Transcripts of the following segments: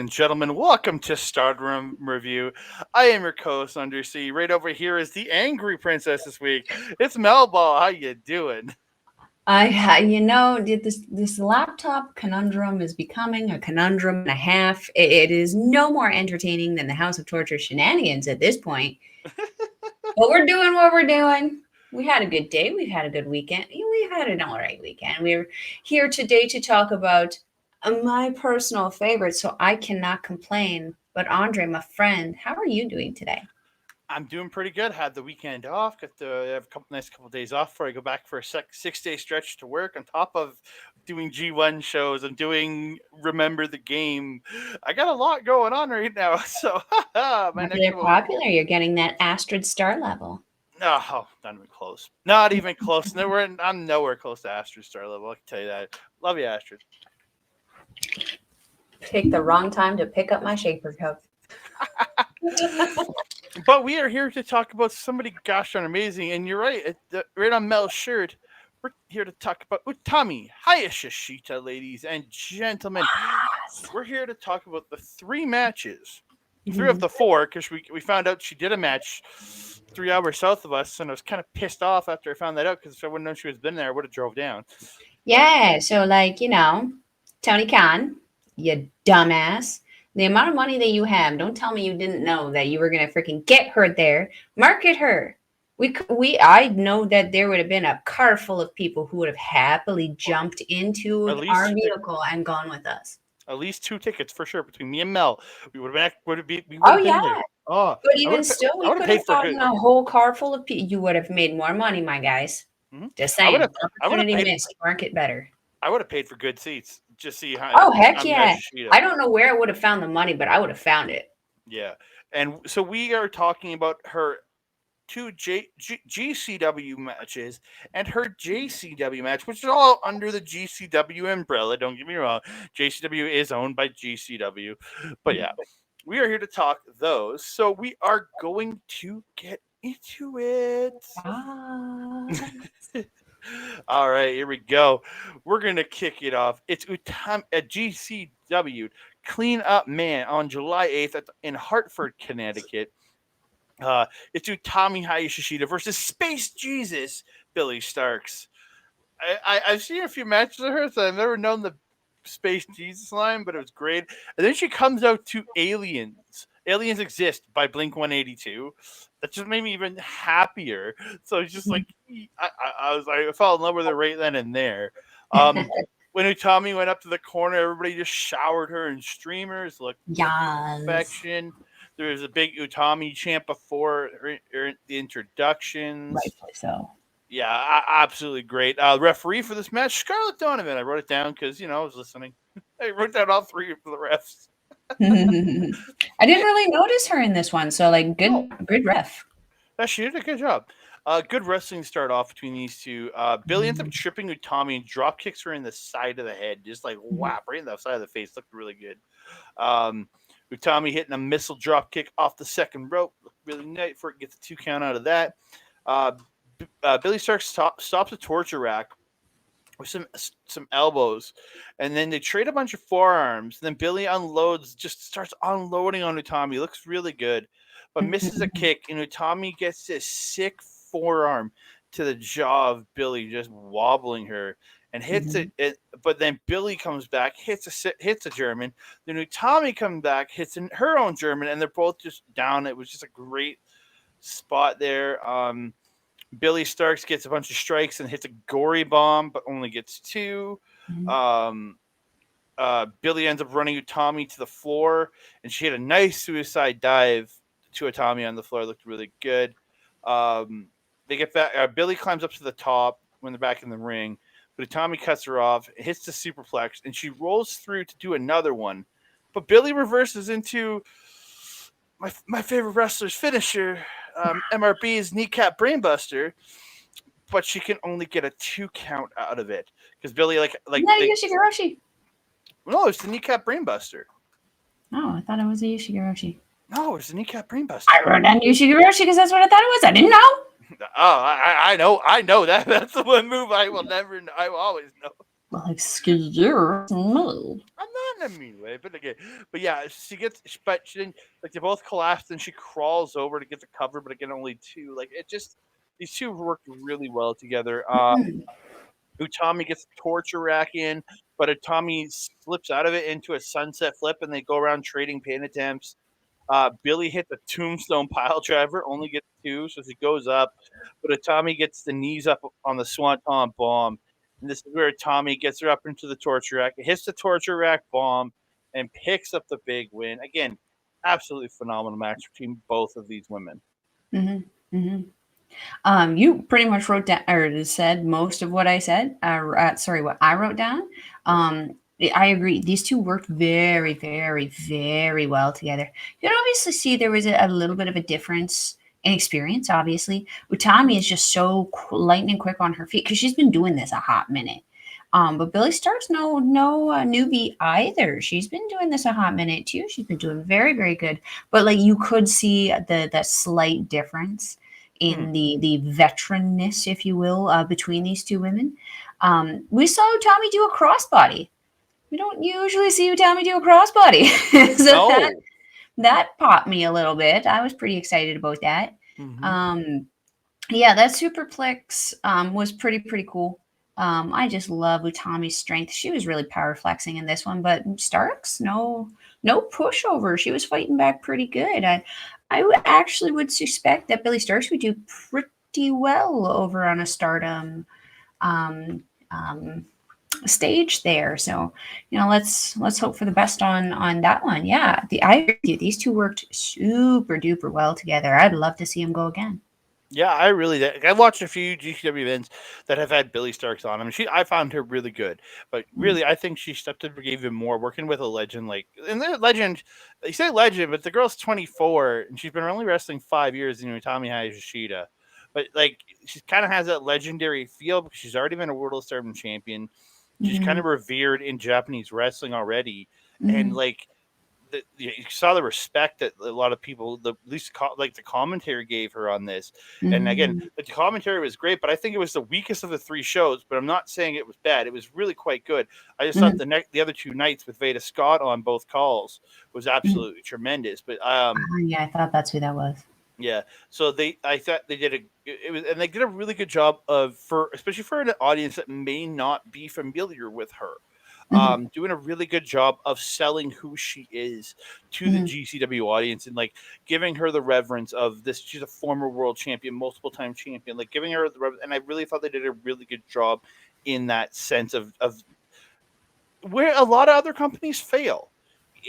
and gentlemen, welcome to Stardom Review. I am your co-host, Andre C. Right over here is the angry princess this week. It's Melball. How you doing? This laptop conundrum is becoming a conundrum and a half. It is no more entertaining than the House of Torture shenanigans at this point. But we're doing what we're doing. We had a good day. We've had a good weekend. We've had an all right weekend. We're here today to talk about my personal favorite, so I cannot complain. But Andre, my friend, how are you doing today? I'm doing pretty good. Had the weekend off. Got to have a couple days off before I go back for a 6 day stretch to work. On top of doing G1 shows and doing Remember the Game, I got a lot going on right now. So my next Popular, popular. You're getting that Astrid star level. No, not even close. Not even close. I'm nowhere close to Astrid star level. I can tell you that. Love you, Astrid. Pick the wrong time to pick up my shaper cup. But we are here to talk about somebody gosh darn amazing, and you're right. Right on Mel's shirt, we're here to talk about Utami Hayashishita, ladies and gentlemen. We're here to talk about the three matches. Three of the four, because we found out she did a match 3 hours south of us, and I was kind of pissed off after I found that out, because if I wouldn't known she was been there, I would have drove down. Yeah, so Tony Khan, you dumbass. The amount of money that you have, don't tell me you didn't know that you were going to freaking get her there, market her. I know that there would have been a car full of people who would have happily jumped into our vehicle and gone with us. At least 2 tickets for sure between me and Mel. We would have been. Oh yeah. There. Oh, but even still, we could have gotten a whole car full of people. You would have made more money, my guys. Mm-hmm. Just saying, opportunity missed. Market better. I would have paid for good seats. Just see how. Oh heck yeah! I don't know where I would have found the money, but I would have found it. Yeah, and so we are talking about her 2 GCW matches and her JCW match, which is all under the GCW umbrella. Don't get me wrong, JCW is owned by GCW, but yeah, we are here to talk those. So we are going to get into it. All right, here we go. We're going to kick it off. It's Utami at GCW Clean Up Man on July 8th in Hartford, Connecticut. It's Utami Hayashishita versus Space Jesus, Billie Starkz. I've seen a few matches of her, so I've never known the Space Jesus line, but it was great. And then she comes out to Aliens. Aliens Exist by Blink-182. That just made me even happier. So it's just like I fell in love with her right then and there. When Utami went up to the corner, everybody just showered her in streamers. Look, perfection. There was a big Utami chant before the introductions. Rightfully so. Yeah, absolutely great. Referee for this match, Scarlett Donovan. I wrote it down because I was listening. I wrote down all 3 of the refs. I didn't really notice her in this one, so good ref. Yeah, she did a good job. Good wrestling start off between these two. Billie ends up tripping Utami and drop kicks her in the side of the head, just like whap right in the side of the face. Looked really good. Utami hitting a missile drop kick off the second rope. Looked really nice for it. Gets a 2 count out of that. Billie Starkz stops a torture rack with some elbows, and then they trade a bunch of forearms. Then Billie starts unloading on Utami. Looks really good, but misses a kick, and Utami gets this sick forearm to the jaw of Billie, just wobbling her, and hits it. But then Billie comes back, hits a German. Then Utami comes back, hits her own German, and they're both just down. It was just a great spot there. Billie Starkz gets a bunch of strikes and hits a gory bomb, but only gets 2. Billie ends up running Utami to the floor, and she hit a nice suicide dive to Utami on the floor. It looked really good. They get back. Billie climbs up to the top when they're back in the ring, but Utami cuts her off, hits the superplex, and she rolls through to do another one. But Billie reverses into my favorite wrestler's finisher, MRB's kneecap brainbuster, but she can only get a 2 count out of it because Billie Yoshigoroshi. No, it's the kneecap brainbuster. Oh, I thought it was a Yoshigoroshi. No, it's the kneecap brainbuster. I wrote down Yoshigoroshi because that's what I thought it was. I didn't know. Oh, I know that. That's the one move I will always know. Well, excuse me. I'm not in a mean way, but again, but yeah, she gets, but she didn't, like, they both collapse, and she crawls over to get the cover, but again, only two. Like, it just, these two worked really well together. Utami gets the torture rack in, but Utami slips out of it into a sunset flip, and they go around trading pin attempts. Billie hit the tombstone pile driver, only gets two, so she goes up, but Utami gets the knees up on the swanton bomb. And this is where Tommy gets her up into the torture rack, hits the torture rack bomb, and picks up the big win. Again, absolutely phenomenal match between both of these women. Mm-hmm. Mm-hmm. You pretty much wrote down or said most of what I said. Sorry, what I wrote down. I agree. These two worked very, very, very well together. You can obviously see there was a little bit of a difference in experience. Obviously, Utami is just so lightning quick on her feet because she's been doing this a hot minute. But Billie Starkz, no newbie either. She's been doing this a hot minute too. She's been doing very, very good. But like you could see the slight difference in the veteranness, if you will, between these two women. We saw Utami do a crossbody. We don't usually see Utami do a crossbody, so No. that popped me a little bit. I was pretty excited about that. Mm-hmm. Yeah, that superplex was pretty cool. I just love Utami's strength. She was really power flexing in this one, but Starkz, no pushover. She was fighting back pretty good. Actually would suspect that Billie Starkz would do pretty well over on a Stardom um, um, stage there. So, let's hope for the best on that one. Yeah, I agree with you. These two worked super duper well together. I'd love to see them go again. Yeah, I watched a few GCW events that have had Billie Starkz on them. I found her really good, but really, I think she stepped up even more working with a legend like, and the legend. You say legend, but the girl's 24 and she's been only wrestling 5 years in Utami Hayashishita. But like, she kind of has that legendary feel because she's already been a World Stardom champion. She's kind Mm-hmm. of revered in Japanese wrestling already, and Mm-hmm. like, you saw the respect that a lot of people, at least like the commentary, gave her on this. And again, Mm-hmm. the commentary was great, but I think it was the weakest of the three shows. But I'm not saying it was bad; it was really quite good. I just thought Mm-hmm. the other two nights with Veda Scott on both calls was Mm-hmm. absolutely tremendous. But Yeah, I thought that's who that was. yeah. So I thought they did and they did a really good job of, especially for an audience that may not be familiar with her. Mm-hmm. Doing a really good job of selling who she is to the Mm-hmm. GCW audience, and like giving her the reverence of this. She's a former world champion, multiple time champion, like giving her the reverence. And I really thought they did a really good job in that sense of where a lot of other companies fail.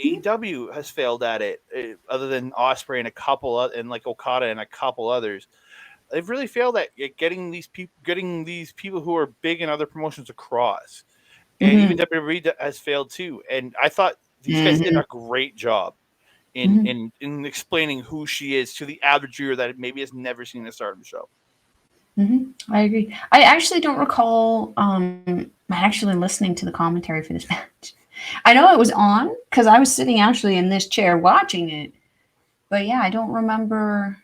AEW has failed at it, other than Osprey and a couple and like Okada and a couple others. They've really failed at getting these people who are big in other promotions across. And even Mm-hmm. WWE has failed too. And I thought these guys did Mm-hmm. a great job in Mm-hmm. in explaining who she is to the average viewer that maybe has never seen a Stardom show. I agree. I actually don't recall actually listening to the commentary for this match. I know it was on because I was sitting actually in this chair watching it. But yeah, I don't remember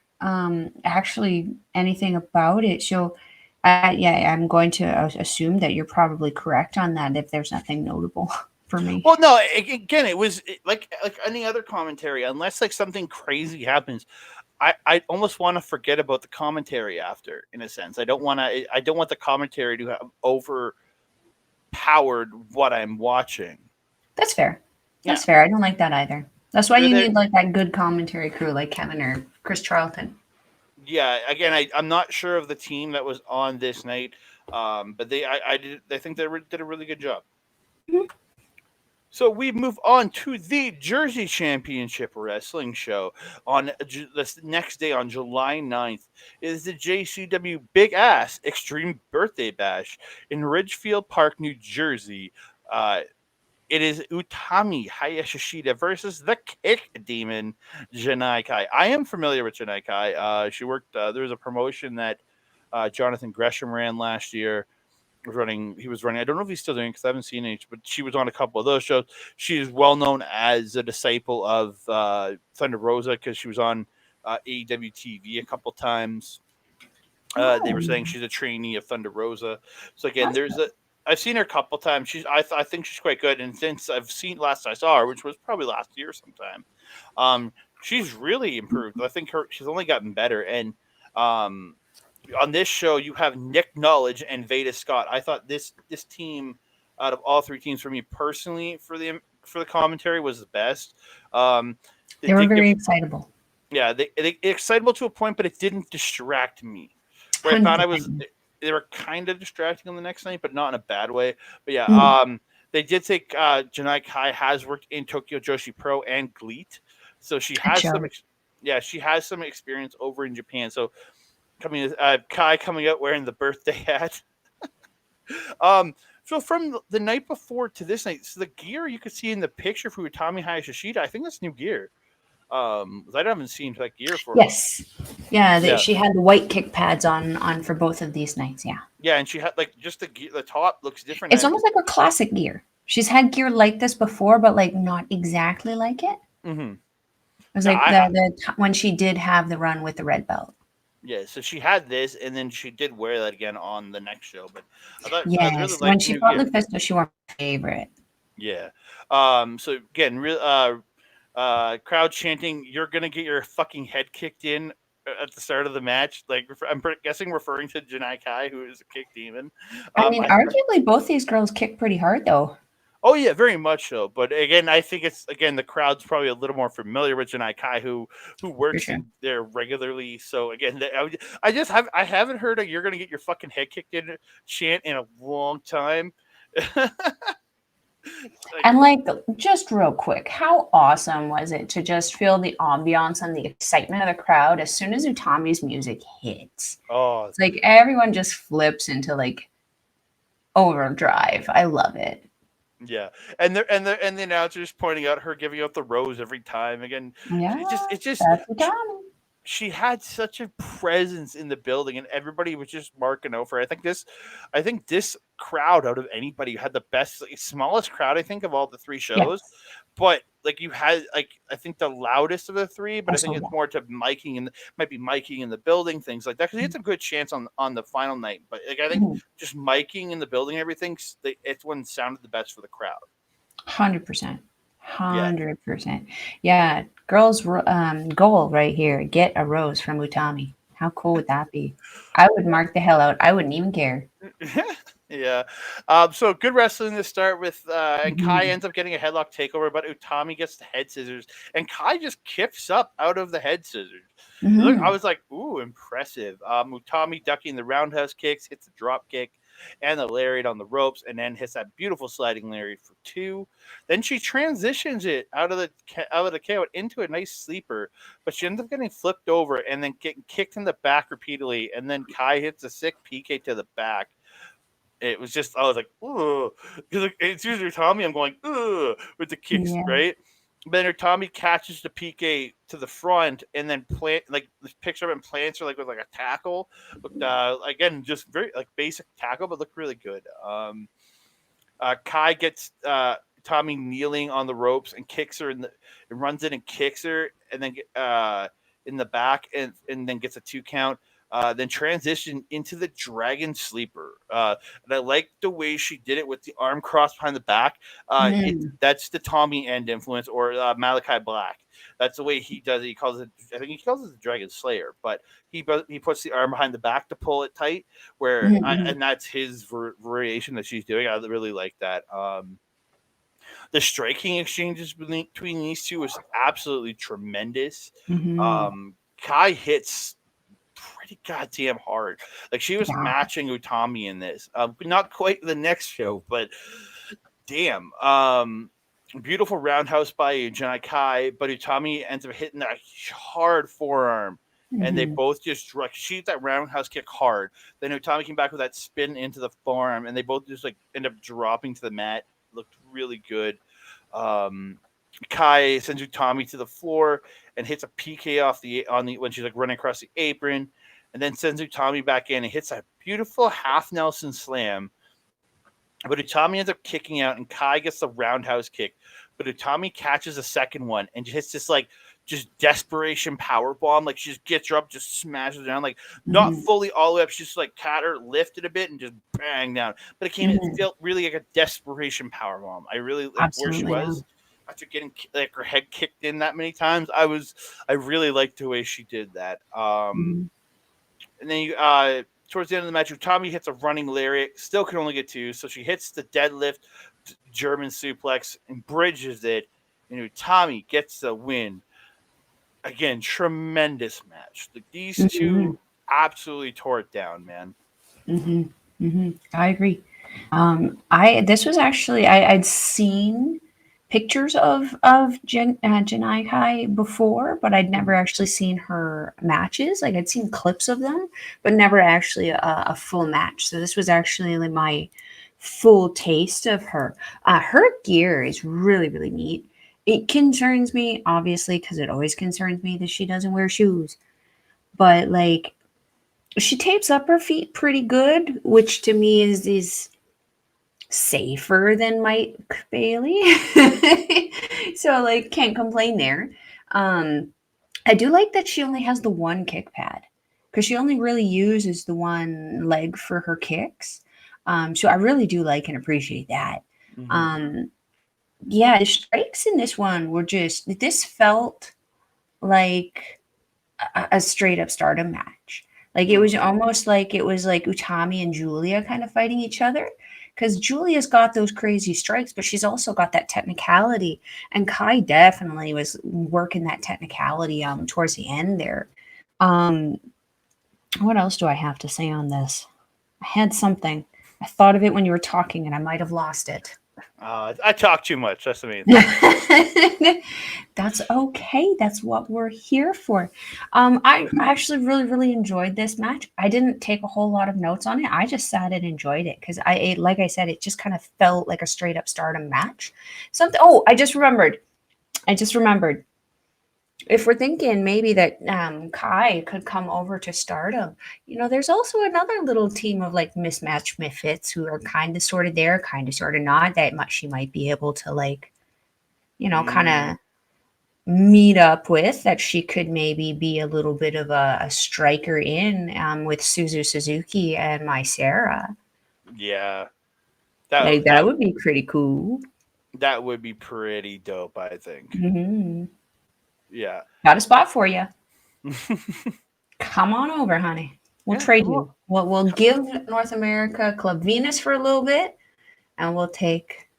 actually anything about it. So, yeah, I'm going to assume that you're probably correct on that if there's nothing notable for me. Well, no, again, it was like any other commentary, unless like something crazy happens. I almost want to forget about the commentary after, in a sense. I don't want the commentary to have overpowered what I'm watching. That's fair. Yeah. That's fair. I don't like that either. That's why They're you there. need like that good commentary crew like Kevin or Chris Charlton. Yeah, again, I'm not sure of the team that was on this night, but I think did a really good job. So we move on to the Jersey Championship Wrestling show on the next day on July 9th. Is the JCW Big Ass Extreme Birthday Bash in Ridgefield Park, New Jersey. Uh, it is Utami Hayashishita versus the Kick Demon, Janai Kai. I am familiar with Janai Kai. She worked, there was a promotion that Jonathan Gresham ran last year. He was running. I don't know if he's still doing because I haven't seen it, but she was on a couple of those shows. She is well known as a disciple of Thunder Rosa because she was on AEW TV a couple times. They were saying Oh, she's a trainee of Thunder Rosa. So again, that's there's good. I've seen her a couple times. I think she's quite good. And since I've seen last I saw her, which was probably last year sometime, um, she's really improved. I think she's only gotten better. And um, on this show, you have Nick Knowledge and Veda Scott. I thought this team, out of all three teams, for me personally, for the commentary, was the best. Um, they They were did give, very excitable. yeah, they excitable to a point, but it didn't distract me. Where I thought 100%. they were kind of distracting on the next night, but not in a bad way. But yeah, Mm, they did say Janai Kai has worked in Tokyo Joshi Pro and GLEAT, so she it has some. showed. Yeah, she has some experience over in Japan. So Kai coming out wearing the birthday hat. So from the night before to this night, so the gear you could see in the picture for Utami Hayashishita, I think that's new gear. I haven't seen that gear for. Yes. Yeah, Yeah, she had the white kick pads on for both of these nights. Yeah. yeah, and she had like just the gear, the top looks different. It's And almost like a classic gear. She's had gear like this before, but like not exactly like it. mm-hmm. It was Yeah, like when she did have the run with the red belt. yeah, so she had this, and then she did wear that again on the next show. But I really Yes, when liked the she new fought gear. Lufisto, she wore my favorite. Yeah. So again, real crowd chanting, "You're gonna get your fucking head kicked in." At the start of the match, like I'm guessing referring to Janai Kai, who is a kick demon. I mean, I arguably both these girls kick pretty hard though. Oh yeah, very much so. But again, I think it's again the crowd's probably a little more familiar with Janai Kai, who For works sure. in there regularly. So again, I haven't heard a "you're gonna get your fucking head kicked in" chant in a long time. Like, And like, just real quick, how awesome was it to just feel the ambiance and the excitement of the crowd as soon as Utami's music hits? oh It's like everyone just flips into like overdrive. I love it. yeah, and the announcers pointing out her giving out the rose every time. Again, Yeah, it's just that's Utami. she had such a presence in the building, and everybody was just marking over. I think this crowd out of anybody had the best, like, smallest crowd I think of all the three shows. Yes. But like you had, like I think the loudest of the three, but I think Also, it's more to miking and might be miking in the building, things like that. Because it's a good chance on the final night. But like I think yeah. just miking in the building, everything, it's when sounded the best for the crowd. 100%. Yeah. 100%. Yeah, girls' goal right here, get a rose from Utami. How cool would that be? I would mark the hell out. I wouldn't even care. Yeah. So good wrestling to start with, and Kai Mhm. ends up getting a headlock takeover, but Utami gets the head scissors, and Kai just kips up out of the head scissors. Look, I Mhm. was like, "Ooh, impressive!" Utami ducking the roundhouse kicks, hits the drop kick, and the lariat on the ropes, and then hits that beautiful sliding lariat for two. Then she transitions it out of the KO into a nice sleeper, but she ends up getting flipped over and then getting kicked in the back repeatedly, and then Kai hits a sick PK to the back. It was just I was like, ooh, because like, it's usually Tommy. I'm going, ooh, with the kicks, Yeah. right? But then Tommy catches the PK to the front and then picks her up and plants her like with like a tackle. Looked again just very like basic tackle, but looked really good. Kai gets Tommy kneeling on the ropes and kicks her and runs in and kicks her and then in the back and then gets a 2 count. Then transition into the Dragon Sleeper. And I like the way she did it with the arm crossed behind the back. Mm. That's the Tommy End influence or Malachi Black. That's the way he does it. He calls it. I think he calls it the Dragon Slayer, but he puts the arm behind the back to pull it tight. Mhm. And that's his variation that she's doing. I really like that. The striking exchanges between these two was absolutely tremendous. Mhm. Kai hits pretty goddamn hard. Like she was Yeah. matching Utami in this. Not quite the next show, but damn. Beautiful roundhouse by Janai Kai, but Utami ends up hitting that hard forearm. And they Mhm. both just she hit that roundhouse kick hard. Then Utami came back with that spin into the forearm, and they both just like end up dropping to the mat. Looked really good. Um, Kai sends Utami to the floor and hits a PK off the on the when she's like running across the apron, and then sends Utami back in and hits that beautiful half Nelson slam. But Utami ends up kicking out, and Kai gets the roundhouse kick. But Utami catches a second one and just hits this like just desperation power bomb. Like she just gets her up, just smashes down, like not Mhm. fully all the way up. She just like caught her, lifted a bit, and just bang down. But it Mhm. felt really like a desperation power bomb. I really like where she Absolutely, yeah. was after getting like her head kicked in that many times. I really liked the way she did that. Mhm. And then towards the end of the match, Utami hits a running lariat, still can only get two, so she hits the deadlift German suplex and bridges it, and Utami gets the win. Again, tremendous match. Like these Mhm. two absolutely tore it down, man. Mhm. Mhm. I agree. I this was actually I'd seen pictures of Janai Kai before, but I'd never actually seen her matches. Like I'd seen clips of them, but never actually a full match. So this was actually like my full taste of her. Her gear is really neat. It concerns me, obviously, because it always concerns me that she doesn't wear shoes. But like she tapes up her feet pretty good, which to me is safer than Mike Bailey. So like can't complain there. Um I do like that she only has the one kick pad because she only really uses the one leg for her kicks. So I really do like and appreciate that. Mm-hmm. Um yeah, the strikes in this one were just this felt like a straight up Stardom match. Like it was Mm-hmm. almost like it was like Utami and Julia kind of fighting each other. Because Julia's got those crazy strikes, but she's also got that technicality. And Kai definitely was working that technicality towards the end there. Um, what else do I have to say on this? I had something. I thought of it when you were talking and I might have lost it. I talk too much. That's the main thing. That's okay. That's what we're here for. I actually really enjoyed this match. I didn't take a whole lot of notes on it. I just sat and enjoyed it because like I said, it just kind of felt like a straight up Stardom match. Something. Oh, I just remembered. I just remembered. If we're thinking maybe that Kai could come over to Stardom, there's also another little team of like mismatched misfits who are kind of sort of there, kind of sort of not. That much she might be able to like, kind Mm, of meet up with that she could maybe be a little bit of a striker in with Suzu Suzuki and my Sarah. yeah, that Like that that would be pretty cool. that would be pretty dope. I think. Hmm. Yeah. Got a spot for you. Come on over, honey. We'll Yeah. trade Come on. you. We'll give North America Club Venus for a little bit, and we'll take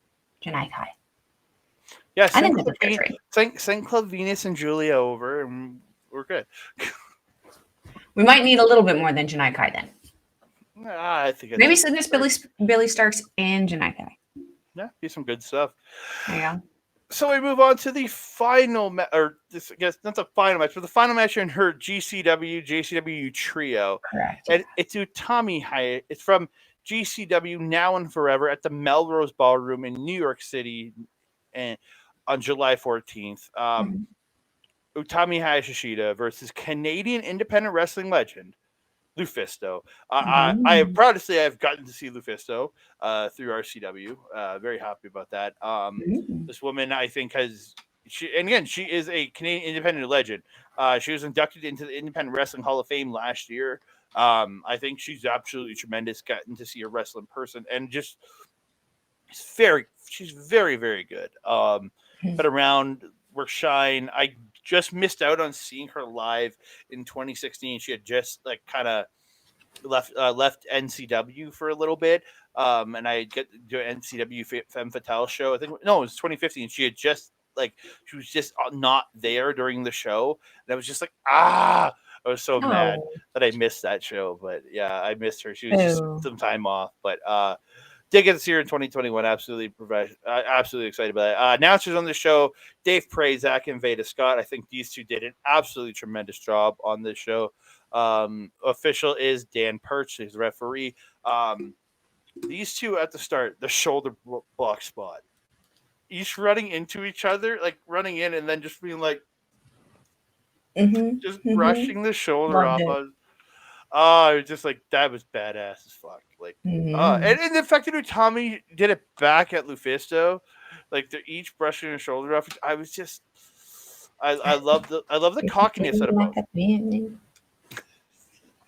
Janai Kai. Yeah. I Send think that's Club a fair trade. send Club Venus and Julia over, and we're good. We might need a little bit more than Janai Kai then. I think Maybe that's send us fair. Billy Starkz and Janai Kai. Yeah, be some good stuff. There you go. So we move on to the final or this I guess not the final match, but the final match in her GCW JCW trio, Correct. Yeah. and it's Utami Hayashishita. It's from GCW Now and Forever at the Melrose Ballroom in New York City, and on July 14th. Mhm. Utami Hayashishita versus Canadian independent wrestling legend Lufisto. I am Mhm. proud to say I've gotten to see Lufisto through RCW. Very happy about that. Mhm. This woman, I think, and again, she is a Canadian independent legend. She was inducted into the Independent Wrestling Hall of Fame last year. I think she's absolutely tremendous. Gotten to see her wrestle in person, and just she's very good. Been around, worked shine. I just missed out on seeing her live in 2016. She had just like kind of left NCW for a little bit. And I get to do an NCW Femme Fatale show. I think no, it was 2015. She was just not there during the show, and I was just like, ah, I was so mad Oh. that I missed that show. But yeah, I missed her. She was just Oh. some time off, but did get to see her in 2021. Absolutely excited about it. Announcers on the show: Dave Prazak and Veda Scott. I think these two did an absolutely tremendous job on this show. Official is Dan Perch, his referee. These two at the start, the shoulder block spot, each running into each other, like running in and then just being like, Mhm. just Mhm. brushing the shoulder Loved off. it. It was just like that was badass as fuck. Like, Mhm. and the fact that Tommy did it back at Lufisto, like they're each brushing their shoulder off. I was just, I love the cockiness of both. Like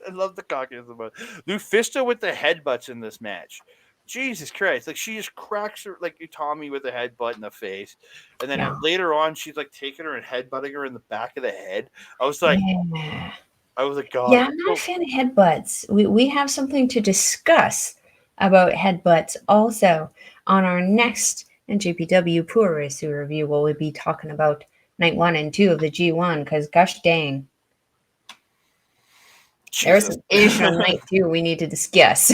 I love the cockiness of both. Lufisto with the headbutts in this match. Jesus Christ! Like she just cracks her like Utami with a headbutt in the face, and then yeah. later on she's like taking her and headbutting her in the back of the head. I was like, Yeah. God. Yeah, I'm not a So fan of headbutts. We have something to discuss about headbutts also on our next NJPW Purisu review. We'll be talking about night 1 and 2 of the G1 because gosh dang, there was Jesus. some issue on night 2 we need to discuss.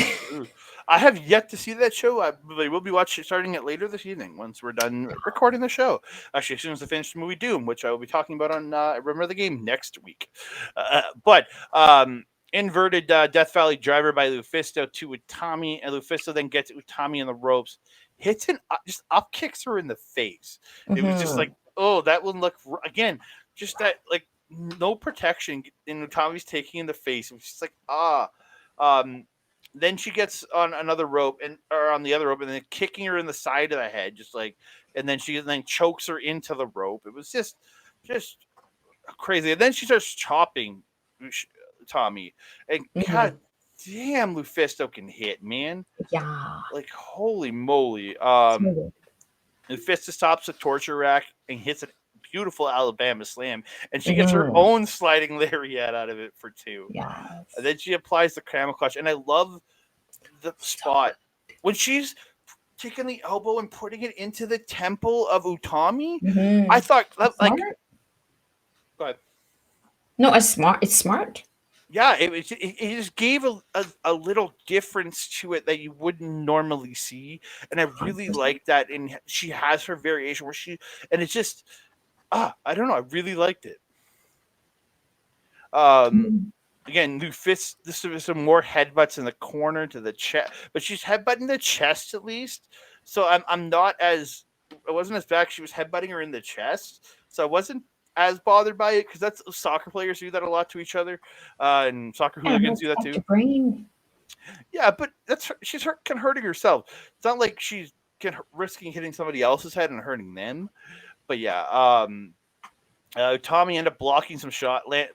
I have yet to see that show. We'll be starting it later this evening once we're done recording the show. Actually, as soon as I finish the movie Doom, which I will be talking about on Remember the Game next week. But inverted Death Valley driver by Lufisto to Utami, and Lufisto then gets Utami in the ropes, hits and just up kicks her in the face. It was just like, oh, that one looked again, just that like no protection, and Utami's taking in the face. It was just like then she gets on another rope or on the other rope and then kicking her in the side of the head, just like, and then she then chokes her into the rope. It was just crazy. And then she starts chopping Tommy, and God damn, Lufisto can hit, man. Yeah. Like holy moly. Lufisto stops the torture rack and hits a beautiful Alabama slam, and she gets her own sliding lariat out of it for 2. Yes. And then she applies the camel clutch, and I love the spot when she's taking the elbow and putting it into the temple of Utami. I thought that, like, but no, it's smart. It's smart. yeah, it just gave a little difference to it that you wouldn't normally see, and I really like that. And she has her variation where and it's just I don't know, I really liked it. Again, Lufisto, this is some more headbutts in the corner to the chest, but she's headbutting the chest at least. So I'm not as, it wasn't as bad. She was headbutting her in the chest, so I wasn't as bothered by it because that's soccer players do that a lot to each other, and soccer hooligans do that too. Yeah, but she's hurting herself. It's not like she's risking hitting somebody else's head and hurting them. But yeah, Tommy ended up blocking some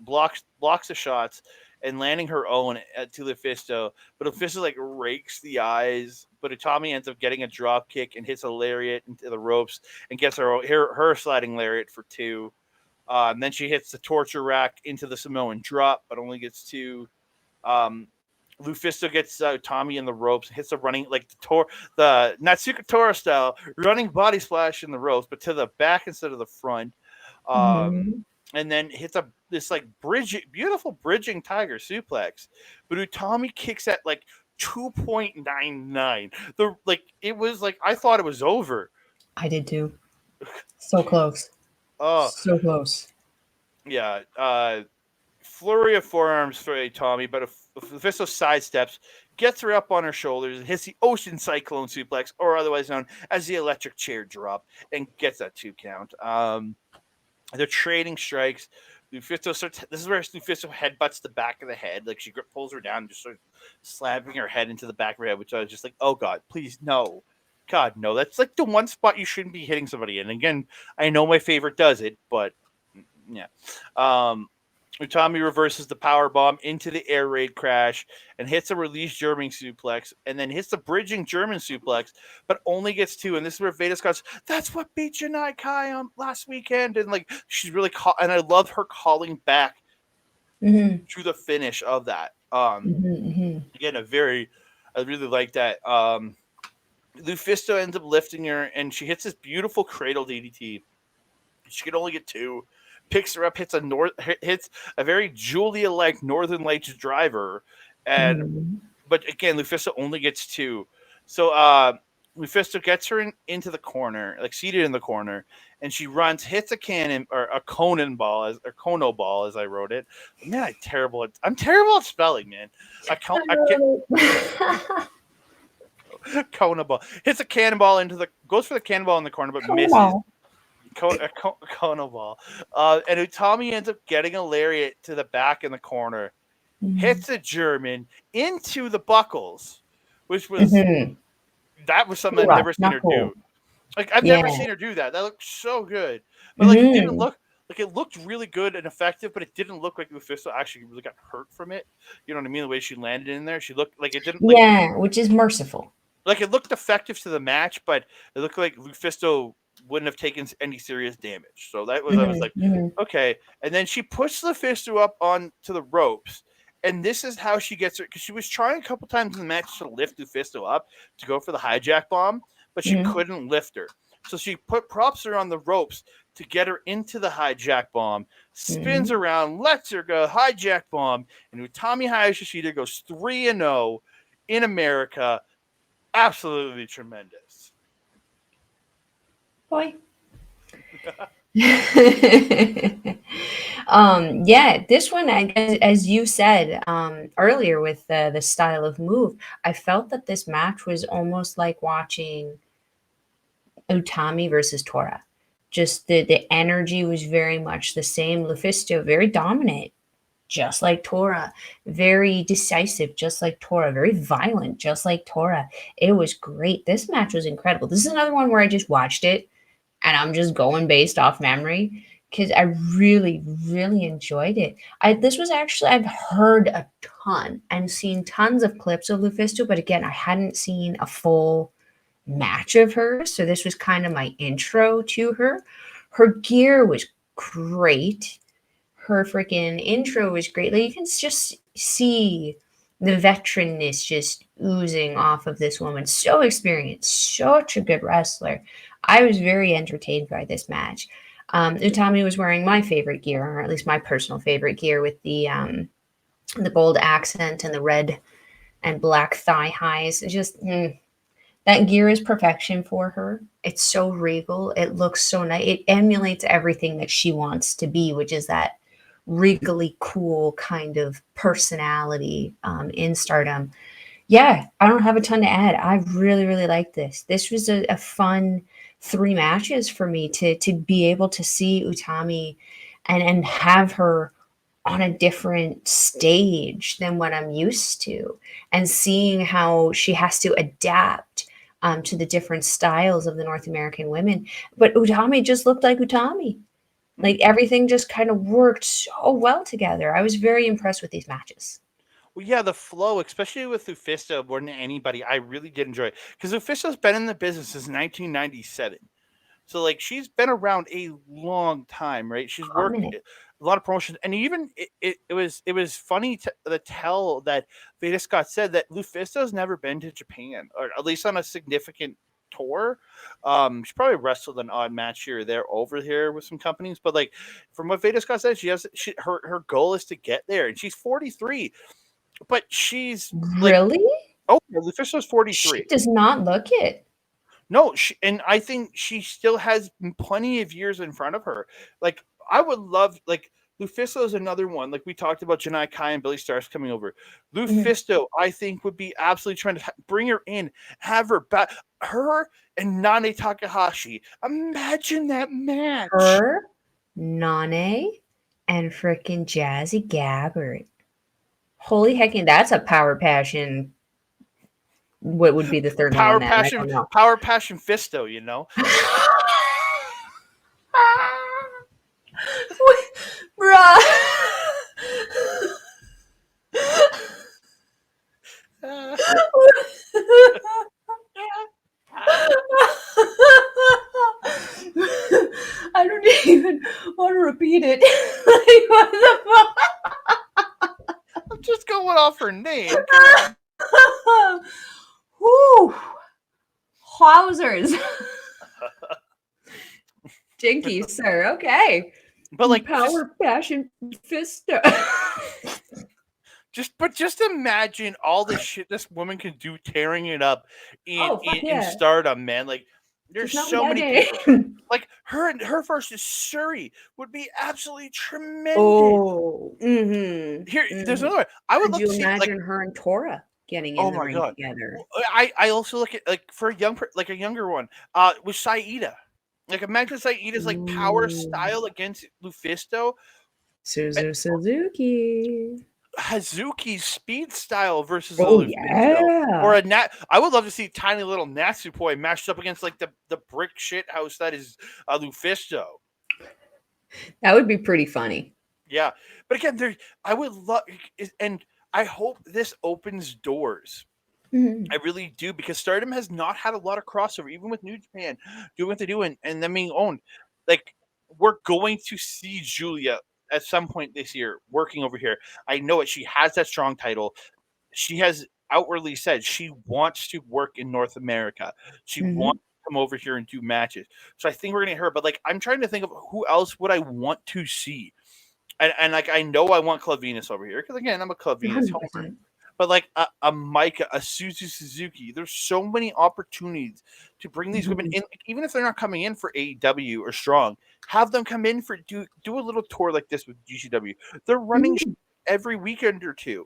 blocks the shots and landing her own to Lufisto. But Lufisto like rakes the eyes. But Tommy ends up getting a drop kick and hits a lariat into the ropes and gets her sliding lariat for 2. And then she hits the torture rack into the Samoan drop, but only gets 2. Lufisto gets Tommy in the ropes, hits a running like the Natsuka Tora style running body splash in the ropes, but to the back instead of the front. And then hits this like beautiful bridging tiger suplex, but Utami kicks at like 2.99. It was like I thought it was over. I did too. So close. Oh, so close. Yeah. Flurry of forearms for Utami, but Lufisto sidesteps, gets her up on her shoulders, and hits the Ocean Cyclone suplex, or otherwise known as the electric chair drop, and gets that 2 count. They're trading strikes. Lufisto this is where Lufisto headbutts the back of the head. Like she pulls her down and just starts slapping her head into the back of her head, which I was just like, oh God, please no. God, no. That's like the one spot you shouldn't be hitting somebody in. Again, I know my favorite does it, but yeah. Utami reverses the power bomb into the air raid crash and hits a release German suplex, and then hits the bridging German suplex, but only gets 2. And this is where Veda Scott's, that's what beat Janai Kai on last weekend. And like she's really and I love her calling back to the finish of that. Again, I really like that. Lufisto ends up lifting her, and she hits this beautiful cradle DDT. She can only get 2. Picks her up, hits a very Julia-like Northern Lights driver, and but again, Lufisto only gets 2. So Lufisto gets her into the corner, like seated in the corner, and she runs, hits a cannon or a Conan ball or Kono ball as I wrote it. Man, I'm terrible at spelling, man. Kona ball hits a cannonball goes for the cannonball in the corner, but misses. Kono ball. And Utami ends up getting a lariat to the back in the corner, hits a German into the buckles, which was that was something I've never seen her do. Like I've never seen her do that. That looked so good, but like it like it looked really good and effective, but it didn't look like Lufisto actually really got hurt from it. You know what I mean? The way she landed in there, she looked like it didn't Yeah, which is merciful. like it looked effective to the match, but it looked like Lufisto wouldn't have taken any serious damage. So that was I was like, okay. And then she pushed Lufisto up onto the ropes. And this is how she gets her because she was trying a couple times in the match to lift Lufisto up to go for the hijack bomb, but she couldn't lift her. So she props her on the ropes to get her into the hijack bomb, spins around, lets her go, hijack bomb, and Utami Hayashishita goes 3-0 in America. Absolutely tremendous. Boy. Yeah, this one, I guess, as you said earlier with the style of move, I felt that this match was almost like watching Utami versus Tora. Just the energy was very much the same. Lufisto, very dominant, just like Tora. Very decisive, just like Tora. Very violent, just like Tora. It was great. This match was incredible. This is another one where I just watched it and I'm just going based off memory because I really, really enjoyed it. This was actually, I've heard a ton and seen tons of clips of Lufisto, but again, I hadn't seen a full match of her. So this was kind of my intro to her. Her gear was great. Her freaking intro was great. Like you can just see the veteranness just oozing off of this woman. So experienced, such a good wrestler. I was very entertained by this match. Utami was wearing my favorite gear, or at least my personal favorite gear, with the gold accent and the red and black thigh highs. Just that gear is perfection for her. It's so regal. It looks so nice. It emulates everything that she wants to be, which is that regally cool kind of personality in Stardom. Yeah, I don't have a ton to add. I really, really like this. This was a fun 3 matches for me to be able to see Utami and have her on a different stage than what I'm used to, and seeing how she has to adapt to the different styles of the North American women. But Utami just looked like Utami. Like everything just kind of worked so well together. I was very impressed with these matches. Well, yeah, the flow, especially with Lufisto more than anybody, I really did enjoy it because Lufisto's been in the business since 1997. So like she's been around a long time, right? She's Hot worked minute. a lot of promotions, and even it was funny to tell that Veda Scott said that Lufisto's never been to Japan, or at least on a significant tour. She probably wrestled an odd match here or there over here with some companies, but like from what Veda Scott said, her goal is to get there, and she's 43, but she's like, Really? oh, Lufisto's She 43. does not look it. No, and I think she still has plenty of years in front of her. Like I would love, like Lufisto is another one. Like we talked about Janai Kai and Billie Starkz coming over. Lufisto, I think, would be absolutely trying to bring her in, have her back. Her and Nane Takahashi. Imagine that match. Her, Nane, and frickin' Jazzy Gabbard. Holy heckin', that's a power passion. What would be the third one on that? I don't know. Power passion Fisto. You know. Bruh. I don't even want to repeat it. Like, what the fuck? I'm just going off her name. Whew. Wowzers. Jinky, sir. Okay. But like power passion Fisto. Just imagine all the shit this woman can do, tearing it up in Stardom, man. Like there's so many people. Like her versus Suri would be absolutely tremendous. Oh, Here, there's another one. I would Could love you to see imagine her and Tora getting in the ring together? I also look at like for a younger one, with Saida. Like imagine Saida's like power style against Lufisto. Suzuki. Hazuki's speed style versus yeah. or I would love to see tiny little Natsupoi matched up against like the brick shit house that is Lufisto. That would be pretty funny. Yeah, but again, there I would love, and I hope this opens doors. Mhm. I really do, because Stardom has not had a lot of crossover, even with New Japan doing what they do, and them being owned. Like, we're going to see Julia at some point this year working over here. I know it. She has that strong title. She has outwardly said she wants to work in North America. She Mhm. wants to come over here and do matches. So I think we're gonna hear her. But like, I'm trying to think of who else would I want to see. And like, I know I want Club Venus over here because, again, I'm a Club Venus homer. 100%. But like a Micah, a Suzu Suzuki, there's so many opportunities to bring these women Mhm. in, like, even if they're not coming in for AEW or Strong, have them come in for do a little tour like this with GCW. They're running Mhm. every weekend or two.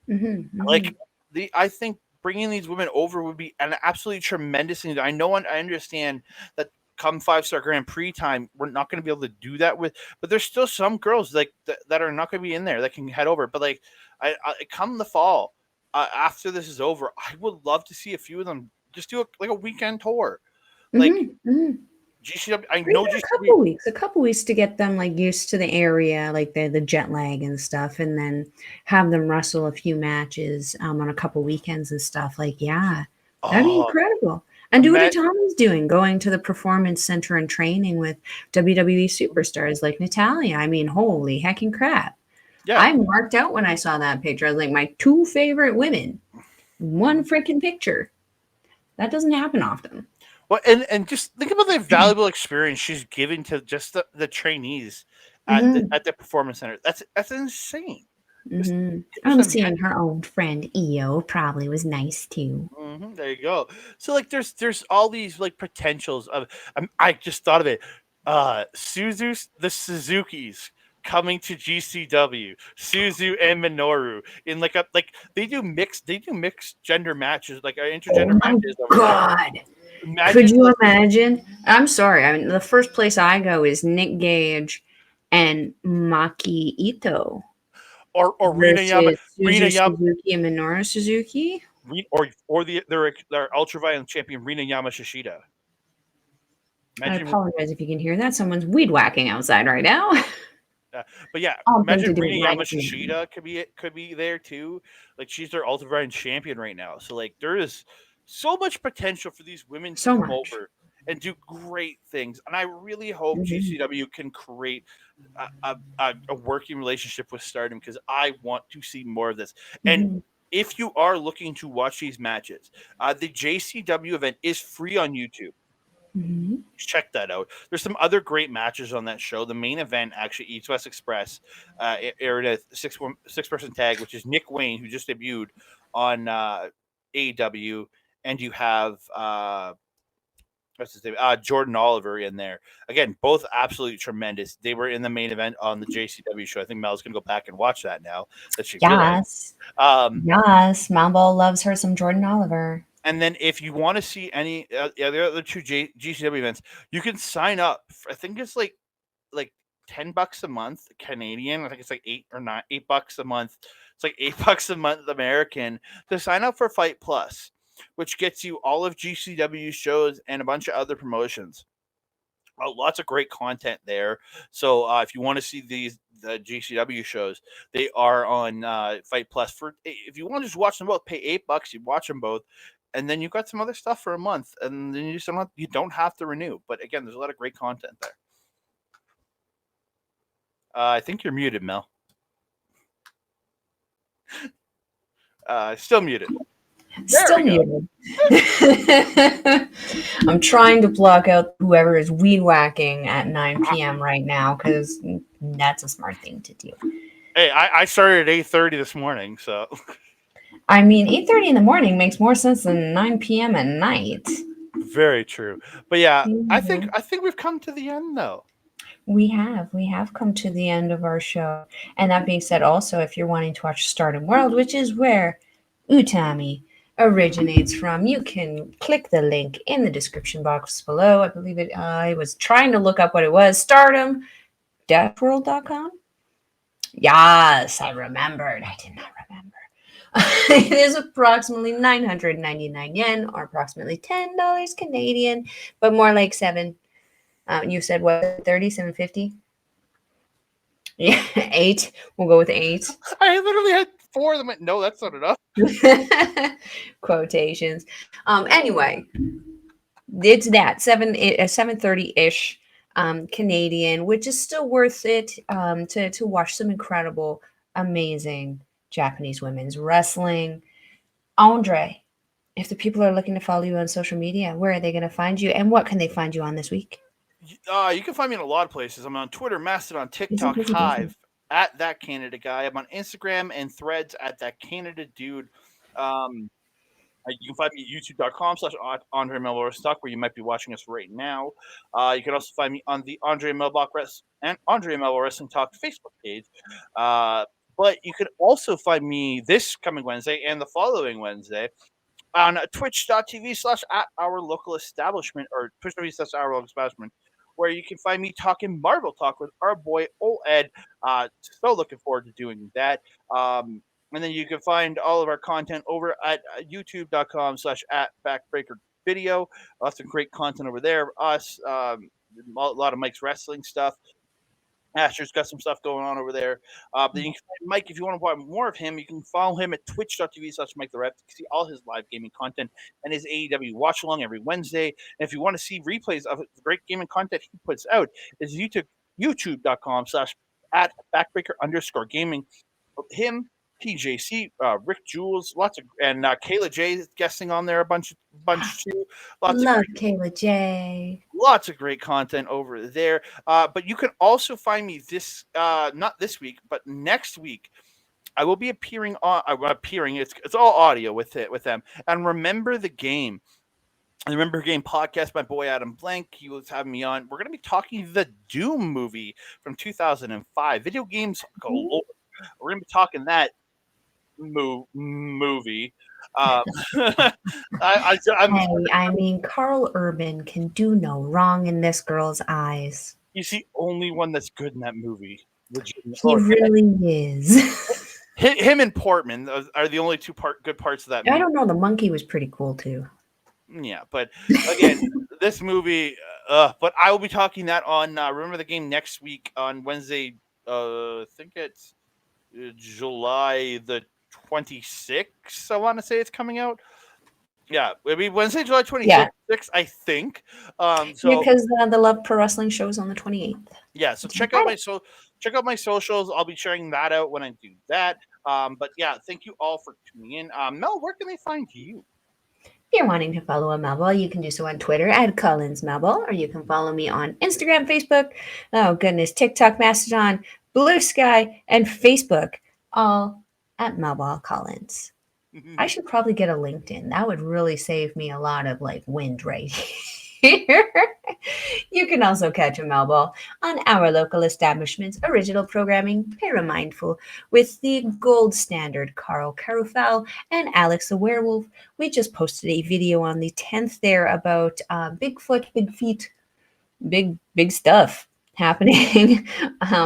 Mhm. Like, Mhm. I think bringing these women over would be an absolutely tremendous thing. I know, and I understand that come 5-star Grand Prix time, we're not going to be able to do that with, but there's still some girls like that are not going to be in there that can head over. But like, I come the fall, after this is over, I would love to see a few of them just do like a weekend tour, like Mhm. Mhm. GCW. I Or know even GCW. a couple weeks to get them like used to the area, like the jet lag and stuff, and then have them wrestle a few matches on a couple weekends and stuff. Like, yeah, that'd be Oh, incredible. And do what Utami's doing, going to the performance center and training with WWE superstars like Natalia. I mean, holy heckin' crap. yeah. I marked out when I saw that picture. I was like, my two favorite women, one Mhm. freaking picture. That doesn't happen often. Well, and just think about the valuable experience she's given to just the trainees Hmm. at the performance center. That's insane. Just I'm some. seeing her old friend Io probably was nice too. There you go. So like, there's all these like potentials of. I just thought of it. The Suzuki's coming to GCW. Suzu and Minoru in like they do mixed gender matches, like Oh intergender my matches over there. god. Could Imagine, you like, imagine? I'm sorry. I mean, the first place I go is Nick Gage and Maki Ito or versus Rina Suzu Suzuki and Minoru Suzuki. or their ultraviolet champion Rina Yamashishita. I Imagine, apologize if you can hear that. Someone's weed whacking outside right now. but yeah, I'll think to imagine do it Rina right now. Yamashishita could be there too. Like, she's their ultraviolet champion right now. So like, there is so much potential for these women to So come much. over and do great things. And I really hope Hmm. GCW can create a working relationship with Stardom, because I want to see more of this. And Hmm. if you are looking to watch these matches, the JCW event is free on YouTube. Hmm. Check that out. There's some other great matches on that show. The main event, actually, East West Express, aired a six person tag, which is Nick Wayne, who just debuted on AEW, and you have what's his name, Jordan Oliver in there. Again, both absolutely tremendous. They were in the main event on the JCW show. I think Mel's gonna go back and watch that now that she realized. Yes. Um, Yes. Malball loves her some Jordan Oliver. And then if you want to see any the other two GCW events, you can sign up. I think it's like $10 a month Canadian. I think it's like $8 a month. It's like $8 a month American to sign up for Fight Plus, which gets you all of GCW shows and a bunch of other promotions. Lots of great content there. So if you want to see the GCW shows, they are on Fight Plus. For if you want to just watch them both, pay $8. You watch them both, and then you've got some other stuff for a month, and then you don't have to renew. But again, there's a lot of great content there. I think you're muted, Mel. Still muted. There Still we go. muted. I'm trying to block out whoever is weed whacking at 9 p.m. right now because that's a smart thing to do. Hey, I started at 8:30 this morning, so I mean, 8:30 in the morning makes more sense than 9 p.m. at night. very true. But yeah, I think Mhm. I think we've come to the end though. We have come to the end of our show. And that being said, also, if you're wanting to watch Stardom World, which is where Utami originates from, you can click the link in the description box below. I believe it. I was trying to look up what it was. Stardom-world.com. Yes, I remembered. I did not remember. It is approximately 999 yen, or approximately $10 Canadian, but more like seven. You said what, 37.50? Yeah, 8. We'll go with 8. I literally had 4 of them. No, that's not enough. Quotations. Anyway, it's that 7:30 ish Canadian, which is still worth it to watch some incredible, amazing Japanese women's wrestling. Andre, if the people are looking to follow you on social media, where are they going to find you, and what can they find you on this week? You can find me in a lot of places. I'm on Twitter, Mastodon, Busy, TikTok, busy, busy. Hive, at that Canada guy. I'm on Instagram and Threads at that Canada dude. Um, you can find me at youtube.com/Andre Melball Stock, where you might be watching us right now. You can also find me on the Andre Melball and Andre Melball Wrestling Talk Facebook page. But you can also find me this coming Wednesday and the following Wednesday on twitch.tv/at our local establishment, or twitch.tv/our local establishment, where you can find me talking Marvel Talk with our boy Ol Ed. So looking forward to doing that. And then you can find all of our content over at youtube.com/at backbreaker video. Lots of great content over there. Us, a lot of Mike's wrestling stuff. Asher's got some stuff going on over there. Then you can find Mike, if you want to watch more of him, you can follow him at twitch.tv/Mike the Rep to see all his live gaming content and his AEW watch along every Wednesday. And if you want to see replays of the great gaming content he puts out, is youtube.com/at backbreaker_gaming. Him, TJC, Rick Jules, lots of, and Kayla J is guesting on there a bunch too. Love Kayla J. Lots of great content over there. But you can also find me this not this week, but next week. I will be appearing on appearing. It's all audio with them. And Remember the Game. The Remember the Game podcast, my boy Adam Blank, he was having me on. We're going to be talking the Doom movie from 2005. Video games galore. We're going to be talking that movie. I mean, Carl Urban can do no wrong in this girl's eyes. He's the only one that's good in that movie. He really is. Him and Portman are the only two good parts of that movie. I don't know. The monkey was pretty cool too. Yeah, but again, this movie. But I will be talking that on Remember the Game next week on Wednesday. I think it's July the 26th. I want to say it's coming out. Yeah, it'll be Wednesday, July 26th, yeah. I think. So because the Love Pro Wrestling show is on the 28th. Yeah, so check out my socials. I'll be sharing that out when I do that. But yeah, thank you all for tuning in. Mel, where can they find you? If you're wanting to follow a Melball, you can do so on Twitter at Collins Melball, or you can follow me on Instagram, Facebook, oh goodness, TikTok, Mastodon, Blue Sky, and Facebook, all at Melball Collins. I should probably get a LinkedIn. That would really save me a lot of wind right here. You can also catch a Melball on our local establishment's original programming, Paramindful, with the gold standard Carl Carufal and Alex the Werewolf. We just posted a video on the 10th there about Bigfoot, big feet, big stuff happening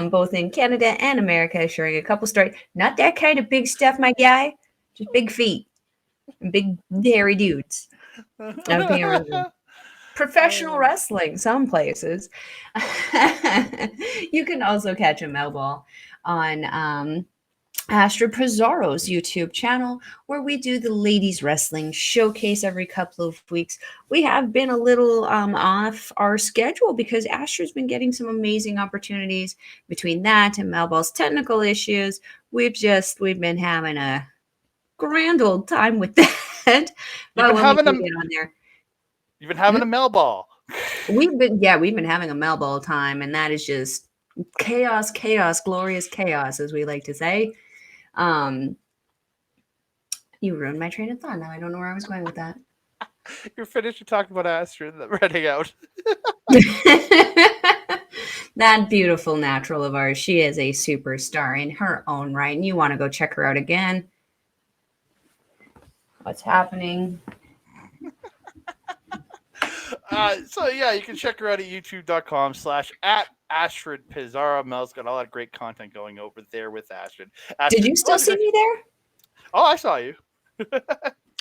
both in Canada and America, sharing a couple stories. Not that kind of big stuff, my guy. Just big feet and big hairy dudes. Professional wrestling, some places. You can also catch a Melball on Astrid Pizarro's YouTube channel, where we do the ladies wrestling showcase every couple of weeks. We have been a little off our schedule because Astrid's been getting some amazing opportunities. Between that and Melball's technical issues, we've been having a grand old time with that. But when we get on there, you've been having a Melball. We've been having a Melball time, and that is just chaos, glorious chaos, as we like to say. You ruined my train of thought. Now I don't know where I was going with that. You're finished talking about Astrid running out. That beautiful natural of ours. She is a superstar in her own right, and you want to go check her out again. What's happening? So yeah, you can check her out at youtube.com/at Astrid Pizarro. Mel's got a lot of great content going over there with Astrid. Did you still see me there? Oh, I saw you.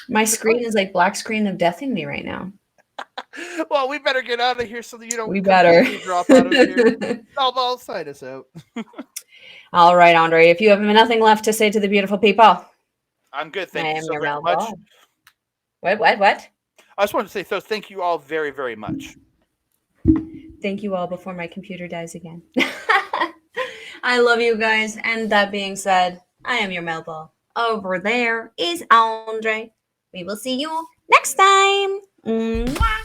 My screen is like black screen of death in me right now. Well, we better get out of here so that you don't. We better drop out of here. I'll sign us out. All right, Andre, if you have nothing left to say to the beautiful people, I'm good. I Thank you am so your very much. Melball. What? I just wanted to say, so thank you all very, very much. Thank you all before my computer dies again. I love you guys. And that being said, I am your Melball. Over there is Andre. We will see you next time. Mwah.